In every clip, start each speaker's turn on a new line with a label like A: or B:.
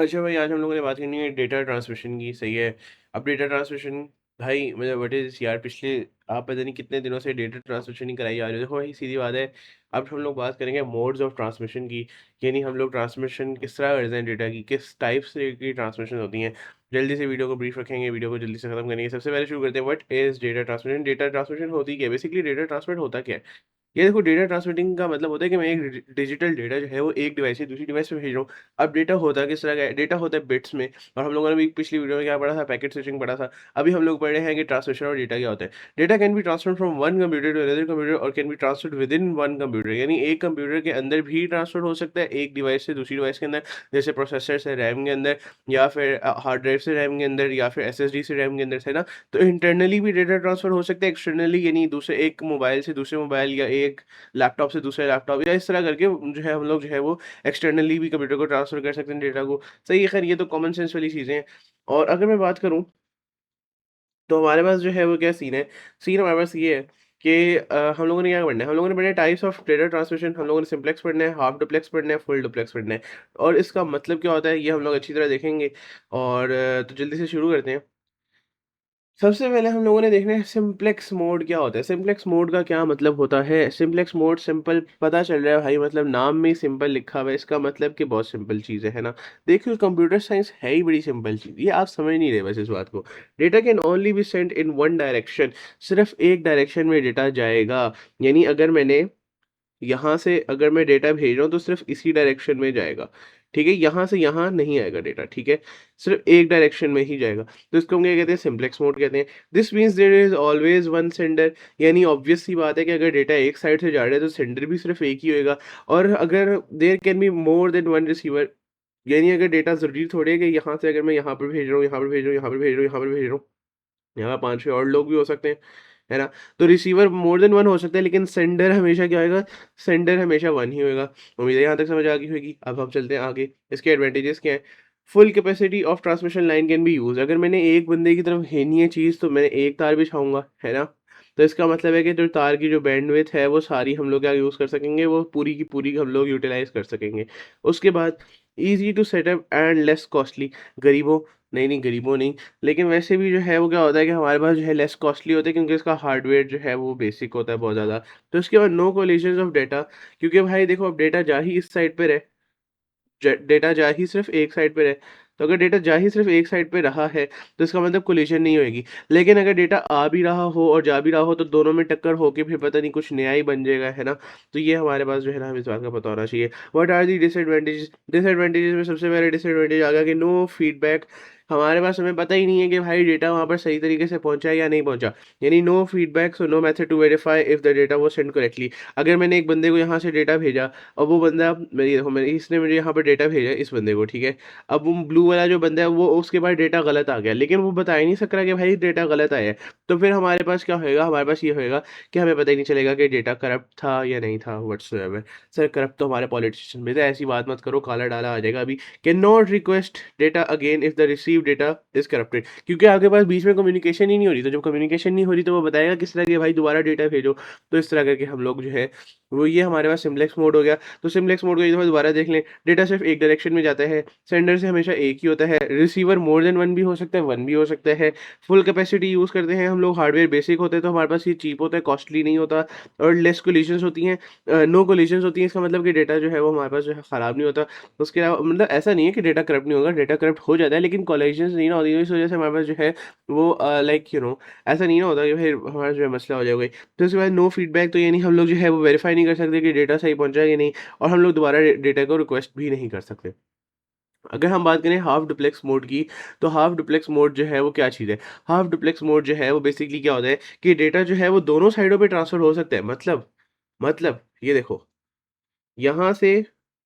A: अच्छा भाई, आज हम लोगों ने बात करनी है डेटा ट्रांसमिशन की। सही है। अब डेटा ट्रांसमिशन, भाई मतलब व्हाट इज़ यार, पिछले आप पता नहीं कितने दिनों से डेटा ट्रांसमिशन ही कराई जा रही है। देखो भाई, सीधी बात है। अब हम लोग बात करेंगे मोड्स ऑफ ट्रांसमिशन की, यानी हम लोग ट्रांसमिशन किस तरह करते हैं डेटा की, किस टाइप से की ट्रांसमिशन होती हैं। जल्दी से वीडियो को ब्रीफ रखेंगे, वीडियो को जल्दी से खत्म करेंगे। सबसे पहले शुरू करते हैं, what is data transmission. Data transmission होती क्या है? बेसिकली डेटा ट्रांसमिट होता क्या है? ये देखो, डेटा ट्रांसमिटिंग का मतलब होता है कि मैं एक डिजिटल डेटा जो है वो एक डिवाइस से दूसरी डिवाइस पे भेज रहा हूँ। अब डेटा होता किस तरह का है? डेटा होता है बिट्स में। और हम लोगों ने भी पिछली वीडियो में क्या पढ़ा था, पैकेट स्विचिंग पढ़ा था। अभी हम लोग पढ़ रहे हैं कि ट्रांसमिशन और डेटा क्या होता है। Data can be transfer from one computer to another computer और can be transferred within one computer, यानी एक कंप्यूटर के अंदर भी ट्रांसफर हो सकता है एक डिवाइस से दूसरी डिवाइस के अंदर, जैसे प्रोसेसर से रैम के अंदर, या फिर हार्ड ड्राइव से रैम के अंदर, या फिर एसएसडी से रैम के अंदर, है ना। तो इंटरनली भी डेटा ट्रांसफर हो सकता है, एक्सटर्नली यानी दूसरे एक मोबाइल से दूसरे मोबाइल, या एक लैपटॉप से दूसरे लैपटॉप, या इस तरह करके जो है हम लोग जो है वो एक्सटर्नली भी कंप्यूटर को ट्रांसफ़र कर सकते हैं डेटा को। सही है, ख़ैर ये तो कॉमन सेंस वाली चीज़ें हैं। और अगर मैं बात करूँ, तो हमारे पास जो है वो क्या सीन है, सीन हमारे पास ये है कि हम लोगों ने क्या पढ़ना है, हम लोगों ने पढ़ना है टाइप्स ऑफ डेटा ट्रांसमिशन। हम लोगों ने सिम्प्लेक्स पढ़ना है, हाफ डुप्लेक्स पढ़ना है, फुल डुप्लेक्स पढ़ना है। और इसका मतलब क्या होता है ये हम लोग अच्छी तरह देखेंगे। और तो जल्दी से शुरू करते हैं। सबसे पहले हम लोगों ने देखना है सिम्प्लेक्स मोड क्या होता है। सिम्प्लेक्स मोड का क्या मतलब होता है? सिम्प्लेक्स मोड, सिंपल पता चल रहा है भाई, मतलब नाम में ही सिंपल लिखा हुआ है, इसका मतलब कि बहुत सिंपल चीज़ है ना। देखिए, कंप्यूटर साइंस है ही बड़ी सिंपल चीज़, ये आप समझ नहीं रहे बस इस बात को। Data can only be sent in one direction, सिर्फ एक डायरेक्शन में डेटा जाएगा। यानी अगर मैंने यहाँ से अगर मैं डेटा भेज रहा हूँ तो सिर्फ इसी डायरेक्शन में जाएगा। ठीक है, यहाँ से यहाँ नहीं आएगा डेटा। ठीक है, सिर्फ एक डायरेक्शन में ही जाएगा। तो इसको हम क्या कहते हैं? सिम्प्लेक्स मोड कहते हैं। This means there is always one sender, यानी ऑब्वियस सी बात है कि अगर डेटा एक साइड से जा रहा है तो सेंडर भी सिर्फ एक ही होएगा। और अगर there can be more than one receiver, यानी अगर डेटा जरूरी थोड़ी है कि यहाँ से अगर मैं यहाँ पर भेज रहा हूँ, यहाँ पर भेज रहा हूँ, यहाँ पर भेज रहा हूँ, यहाँ पर भेज रहा हूँ, यहाँ 5-6 और लोग भी हो सकते हैं, है ना? तो रिसीवर मोर देन 1 हो सकता है, लेकिन सेंडर हमेशा क्या होएगा? सेंडर हमेशा 1 ही होएगा। उम्मीद है यहाँ तक समझ आ गई होगी। अब हम चलते हैं आगे। इसके एडवांटेजेस क्या हैं? Full capacity of transmission line can be used. अगर मैंने एक बंदे की तरफ भेजनी है चीज़ तो मैं एक तार बिछाऊँगा, है ना? तो इसका मतलब है कि जो तार की जो बैंडविड्थ है वो सारी हम लोग क्या यूज़ कर सकेंगे, वो पूरी की पूरी हम लोग यूटिलाइज़ कर सकेंगे। उसके बाद easy to setup and less costly. गरीबों नहीं, नहीं गरीबों नहीं, लेकिन वैसे भी जो है वो क्या होता है कि हमारे पास जो है लेस कॉस्टली होता है, क्योंकि इसका हार्डवेयर जो है वो बेसिक होता है बहुत ज़्यादा। तो इसके बाद नो कोलिजन्स ऑफ डेटा, क्योंकि भाई देखो, अब डेटा जा ही इस साइड पे रहे, डेटा जा ही सिर्फ एक साइड पे रहे। तो अगर डेटा जा ही सिर्फ एक साइड पे रहा है तो इसका मतलब कोलिजन नहीं होएगी। लेकिन अगर डेटा आ भी रहा हो और जा भी रहा हो तो दोनों में टक्कर होके फिर पता नहीं कुछ नया ही बन जाएगा, है ना। तो ये हमारे पास जो है ना, हमें इस बात का पता होना चाहिए। What are the disadvantages? Disadvantages में सबसे पहले डिसएडवांटेज आ गया कि नो फीडबैक। हमारे पास हमें पता ही नहीं है कि भाई डेटा वहाँ पर सही तरीके से पहुंचा है या नहीं पहुंचा, यानी no feedback, so no method to verify if the data वो सेंड करेक्टली। अगर मैंने एक बंदे को यहाँ से डेटा भेजा और वो बंदा मेरी देखो, मैंने इसने मुझे यहाँ पर डेटा भेजा इस बंदे को, ठीक है। अब वो ब्लू वाला जो बंदा है वो उसके पास डेटा गलत आ गया, लेकिन वो बता ही नहीं सक रहा कि भाई डेटा गलत आया है। तो फिर हमारे पास क्या होएगा? हमारे पास ये होएगा कि हमें पता ही नहीं चलेगा कि डेटा करप्ट था या नहीं था, व्हाटसोएवर। सर, करप्ट तो हमारे पॉलिटिशियन में थे, ऐसी बात मत करो, काला डाला आ जाएगा अभी। Can not request data again if the receive data is corrupted, क्योंकि आपके पास बीच में कम्युनिकेशन ही नहीं हो रही। तो जब कम्युनिकेशन नहीं हो रही तो वो बताएगा किस तरह के भाई दोबारा डेटा भेजो। तो इस तरह करके हम लोग जो है वो, ये हमारे पास सिम्प्लेक्स मोड हो गया। तो सिम्प्लेक्स मोड को एक दफ़ा दोबारा देख लें। डेटा सिर्फ एक डायरेक्शन में जाता है, सेंडर से हमेशा एक ही होता है, रिसीवर मोर देन वन भी हो सकता है, वन भी हो सकता है। फुल कैपेसिटी यूज़ करते हैं हम लोग, हार्डवेयर बेसिक होते हैं तो हमारे पास ये चीप होता है, कॉस्टली नहीं होता। और लेस कोलिजन्स होती हैं, नो कोलिजन्स होती हैं। इसका मतलब कि डेटा जो है वो हमारे पास जो है ख़राब नहीं होता। उसके अलावा मतलब ऐसा नहीं है कि डेटा करप्ट नहीं होगा, डेटा करप्ट हो जाता है, लेकिन कोलिजन्स नहीं ना होती, तो इस वजह से हमारे पास जो है वो लाइक ऐसा नहीं ना होता कि फिर हमारा जो है मसला हो जाएगा। तो उसके बाद नो फीडबैक, तो यानी हम लोग जो है वो वेरीफाई नहीं कर सकते कि डेटा सही पहुंचा है कि नहीं, और हम लोग दोबारा डेटा को रिक्वेस्ट भी नहीं कर सकते। अगर हम बात करें हाफ डुप्लेक्स मोड की, तो हाफ डुप्लेक्स मोड जो है वो क्या चीज़ है? हाफ डुप्लेक्स मोड जो है वो बेसिकली क्या होता है कि डेटा जो है वो दोनों साइडों पे ट्रांसफ़र हो सकता है। मतलब ये देखो, यहाँ से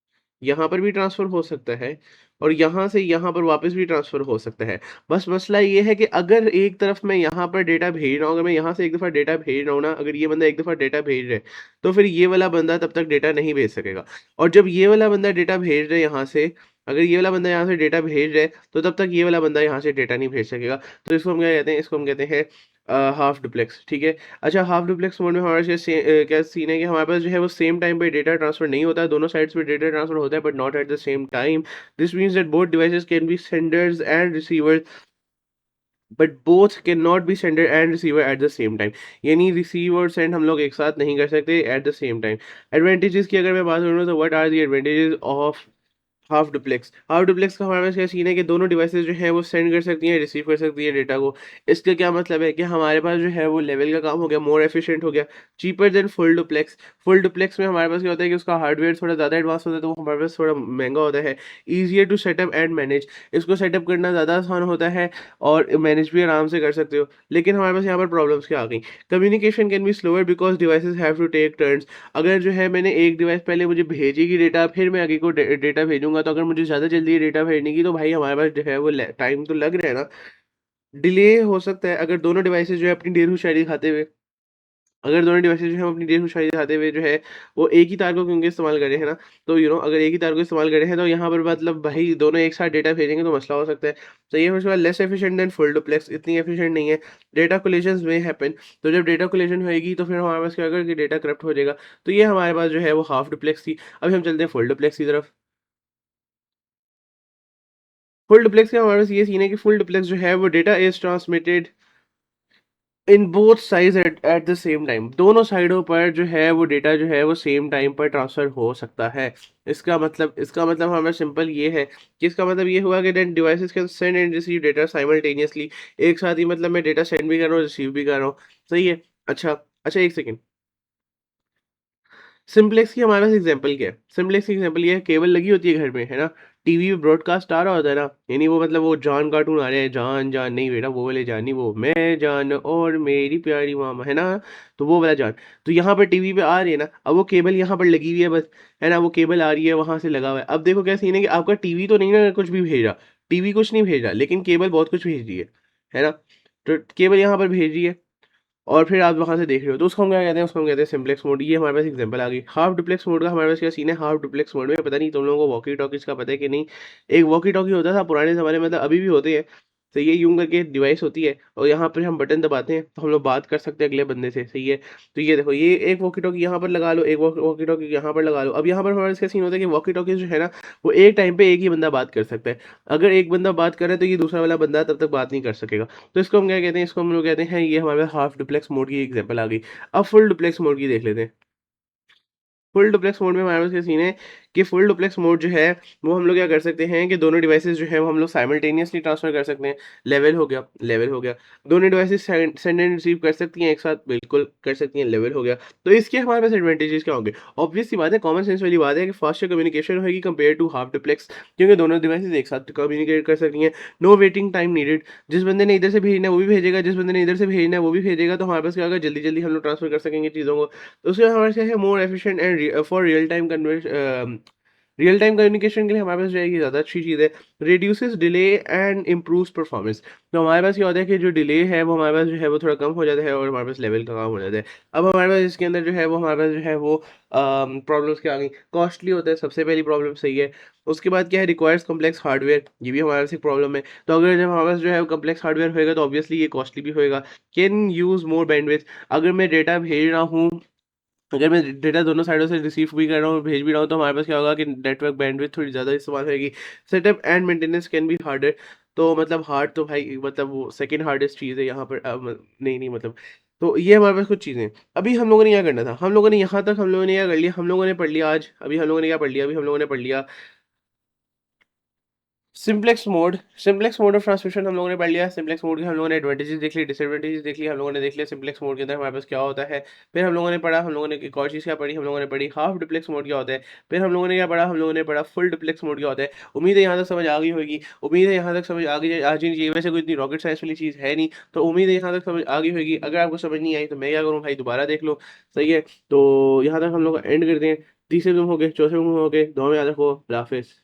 A: यहाँ पर भी ट्रांसफ़र हो सकता है और यहाँ से यहाँ पर वापस भी ट्रांसफ़र हो सकता है। बस मसला ये है कि अगर एक तरफ मैं यहाँ पर डेटा भेज रहा हूँ, अगर मैं यहाँ से एक दफ़ा डेटा भेज रहा हूँ ना, अगर ये बंदा एक दफ़ा डेटा भेज रहा है, तो फिर ये वाला बंदा तब तक डेटा नहीं भेज सकेगा। और जब ये वाला बंदा डेटा भेज रहा है यहाँ से, अगर ये वाला बंदा यहाँ से डेटा भेज रहा है, तो तब तक ये वाला बंदा यहाँ से डेटा नहीं भेज सकेगा। तो इसको हम क्या कहते हैं? इसको हम कहते हैं हाफ डुप्लेक्स, ठीक है। अच्छा, हाफ डुप्लेक्स मोड में हमारे पास क्या सीन है कि हमारे पास जो है वो सेम टाइम पे डेटा ट्रांसफर नहीं होता है, दोनों साइड्स पे डेटा ट्रांसफर होता है but not at the same time. This means that both devices can be senders and receivers but both can not be sender and receiver at the same time. यानी receive और send हम लोग एक साथ नहीं कर सकते at the same time. Advantages की अगर मैं बात करूँ तो what are the advantages of half duplex का हमारे पास क्या सीन है कि दोनों डिवाइसेस जो हैं वो सेंड कर सकती हैं, रिसीव कर सकती हैं डेटा को। इसका क्या मतलब है कि हमारे पास जो है वो लेवल का काम हो गया, मोर एफिशिएंट हो गया, cheaper than full duplex. Full duplex में हमारे पास क्या होता है कि उसका हार्डवेयर थोड़ा ज़्यादा एडवांस होता है, तो वो हमारे पास थोड़ा महंगा होता है। Easier to setup and manage, इसको सेटअप करना ज़्यादा आसान होता है और मैनेज भी आराम से कर सकते हो। लेकिन हमारे पास यहाँ पर प्रॉब्लम्स क्या आ गई? Communication can be slower because devices have to take turns. अगर जो है मैंने एक डिवाइस पहले मुझे भेजेगी डेटा, फिर मैं आगे को डेटा भेजूंगा, तो अगर मुझे ज़्यादा जल्दी डेटा भेजने की, तो भाई हमारे पास जो है वो टाइम तो लग रहा है ना, डिले हो सकता है। अगर दोनों डिवाइसेस जो है अपनी ढेर होशियारी दिखाते हुए, अगर दोनों डिवाइसेस जो है अपनी ढेर होशियारी दिखाते हुए जो है वो एक ही तार को क्योंकि इस्तेमाल कर रहे हैं ना, तो अगर एक ही तार को इस्तेमाल कर रहे हैं तो यहाँ पर मतलब भाई दोनों एक साथ डेटा भेजेंगे तो मसला हो सकता है। तो ये उसके बाद less efficient then full duplex, इतनी एफिशिएंट नहीं है। डेटा कोलिजन में हैपन, तो जब डेटा कोलिजन होएगी तो फिर हमारे पास क्या होगा कि डेटा करप्ट हो जाएगा। तो ये हमारे पास जो है वो हाफ डुप्लेक्स थी। अभी हम चलते हैं फुल डुप्लेक्स की तरफ। फुल डुप्लेक्स का हमारे पास ये सीन है कि फुल डुप्लेक्स जो है वो data is transmitted in both sides at at the same time. दोनों साइडों पर जो है वो डेटा जो है वो सेम टाइम पर ट्रांसफर हो सकता है। इसका मतलब हमारा सिंपल ये है कि इसका मतलब ये हुआ कि then devices can send and receive data simultaneously. एक साथ ही मतलब मैं डेटा सेंड भी कर रहा हूँ, रिसीव भी कर रहा हूँ। सही है। अच्छा, अच्छा, एक सेकेंड। सिंप्लेक्स की हमारे पास एग्जांपल क्या है? सिंप्लेक्स की एग्जांपल ये है, केबल लगी होती है घर में, है ना? टीवी पे ब्रॉडकास्ट आ रहा होता है ना, यानी वो मतलब वो जान कार्टून आ रहे हैं, जान जान नहीं बेटा, वो वाले जान नहीं, वो मैं जान और मेरी प्यारी मामा, है ना? तो वो वाला जान। तो यहाँ पर टीवी पे आ रही है ना, अब वो केबल यहाँ पर लगी हुई है बस, है ना? वो केबल आ रही है वहां से लगा हुआ है। अब देखो क्या सीन है कि आपका टीवी तो नहीं ना कुछ भी भेज रहा, टीवी कुछ नहीं भेज रहा, लेकिन केबल बहुत कुछ भेज रही है ना? तो केबल यहाँ पर भेज रही है और फिर आप वहाँ से देख रहे हो, तो उसको हम क्या कहते हैं? उसको हम कहते हैं सिम्प्लेक्स मोड। ये हमारे पास एग्जांपल आ गई। हाफ डुप्लेक्स मोड का हमारे पास क्या सीन है? हाफ डुप्लेक्स मोड में पता नहीं तुम लोगों को वॉकी टॉकीज का पता है कि नहीं। एक वॉकी टॉकी होता था पुराने ज़माने में, मतलब अभी भी होते हैं। तो ये यूं करके डिवाइस होती है और यहाँ पर हम बटन दबाते हैं तो हम लोग बात कर सकते हैं अगले बंदे से। सही है। तो ये देखो, ये एक वॉकी टॉकी यहाँ पर लगा लो, एक वॉकी टॉकी यहाँ पर लगा लो। अब यहाँ पर हमारे इसका सीन होता है कि वॉकी टॉकीज जो है ना, वो एक टाइम पे एक ही बंदा बात कर सकता है। अगर एक बंदा बात कर रहा है तो ये दूसरा वाला बंदा तब तक बात नहीं कर सकेगा। तो इसको हम क्या कहते हैं? इसको हम लोग कहते हैं, ये हमारे पास हाफ डुप्लेक्स मोड की एग्जांपल आ गई। अब फुल डुप्लेक्स मोड की देख लेते हैं। फुल डुप्लेक्स मोड में हमारे पास क्या सीन है कि फुल डुप्लेक्स मोड जो है वो हम लोग क्या कर सकते हैं कि दोनों डिवाइसेस जो है वो हम लोग साइमल्टेनियसली ट्रांसफर कर सकते हैं। लेवल हो गया, लेवल हो गया। दोनों डिवाइसेस सेंड एंड रिसीव कर सकती हैं एक साथ, बिल्कुल कर सकती हैं, लेवल हो गया। तो इसके हमारे पास एडवांटेजेस क्या होंगे? ऑब्वियस सी बात है, कॉमन सेंस वाली बात है कि फास्टर कम्युनिकेशन होगी कंपेयर टू हाफ डुप्लेक्स, क्योंकि दोनों डिवाइसेस एक साथ कम्युनिकेट कर सकती हैं। नो वेटिंग टाइम नीडेड, जिस बंदे ने इधर से भेजना है वो भी भेजेगा, जिस बंदे ने इधर से भेजना है वो भी भेजेगा, तो हमारे पास क्या होगा? जल्दी जल्दी हम लोग ट्रांसफर कर सकेंगे चीज़ों को। तो उसके बाद हमारे पास है more efficient and for real time communication के लिए हमारे पास जो है ये ज़्यादा अच्छी चीज़ है। Reduces delay and improves performance. तो हमारे पास क्या होता है कि जो डिले है वो हमारे पास जो है वो थोड़ा कम हो जाता है और हमारे पास लेवल का काम हो जाता है। अब हमारे पास इसके अंदर जो है वो हमारे पास जो है वो प्रॉब्लम्स क्या आ गई? कॉस्टली होता है, सबसे पहली प्रॉब्लम। सही है। उसके बाद क्या है? रिक्वायर्स कम्प्लेक्स हार्डवेयर, ये भी हमारे पास एक प्रॉब्लम है। तो अगर जब हमारे पास जो है कम्प्लेक्स हार्डवेयर होएगा तो ऑब्वियसली ये कॉस्टली भी होएगा। कैन यूज़ मोर बैंडविड्थ, अगर मैं डेटा भेज रहा हूँ, अगर मैं डेटा दोनों साइडों से रिसीव भी कर रहा हूँ, भेज भी रहा हूँ, तो हमारे पास क्या होगा कि नेटवर्क बैंडविड्थ थोड़ी ज़्यादा इस्तेमाल होगी। Setup and maintenance can be harder, तो मतलब हार्ड तो भाई मतलब वो सेकंड हार्डेस्ट चीज़ है यहाँ पर। नहीं नहीं मतलब, तो ये हमारे पास कुछ चीज़ें। अभी हम लोगों ने क्या करना था? हम लोगों ने यहाँ तक हम लोगों ने क्या कर लिया? हम लोगों ने पढ़ लिया आज, अभी हम लोगों ने क्या पढ़ लिया? अभी हम लोगों ने पढ़ लिया सिंप्लेक्स मोड ऑफ ट्रांसमिशन हम लोगों ने पढ़ लिया। सिंप्लेक्स मोड के हम लोगों ने एडवांटेजेस देख ली, डिसएडवांटेजेस देख ली, हम लोगों ने देख लिया सिंप्लेक्स मोड के अंदर हमारे पास क्या होता है। फिर हम लोगों ने पढ़ा, हम लोगों ने एक और चीज़ क्या पढ़ी? हम लोगों ने पढ़ी हाफ डुप्लेक्स मोड क्या होता है। फिर हम लोगों ने क्या पढ़ा? हम लोगों ने पढ़ा फुल डुप्लेक्स मोड क्या होता है। उम्मीद है यहाँ तक समझ आ गई होगी, उम्मीद है यहाँ तक समझ आ गई आ जानी चाहिए। वैसे कोई इतनी रॉकेट साइंस वाली चीज़ है नहीं, तो उम्मीद है यहाँ तक समझ आ गई होगी। अगर आपको समझ नहीं आई तो मैं क्या करूँ भाई, दोबारा देख लो। सही है। तो यहाँ तक हम लोग एंड करते हैं। तीसरे रूम हो गए, चौथे रूम हो गए, दो में याद रखो। अल्लाह हाफिज़।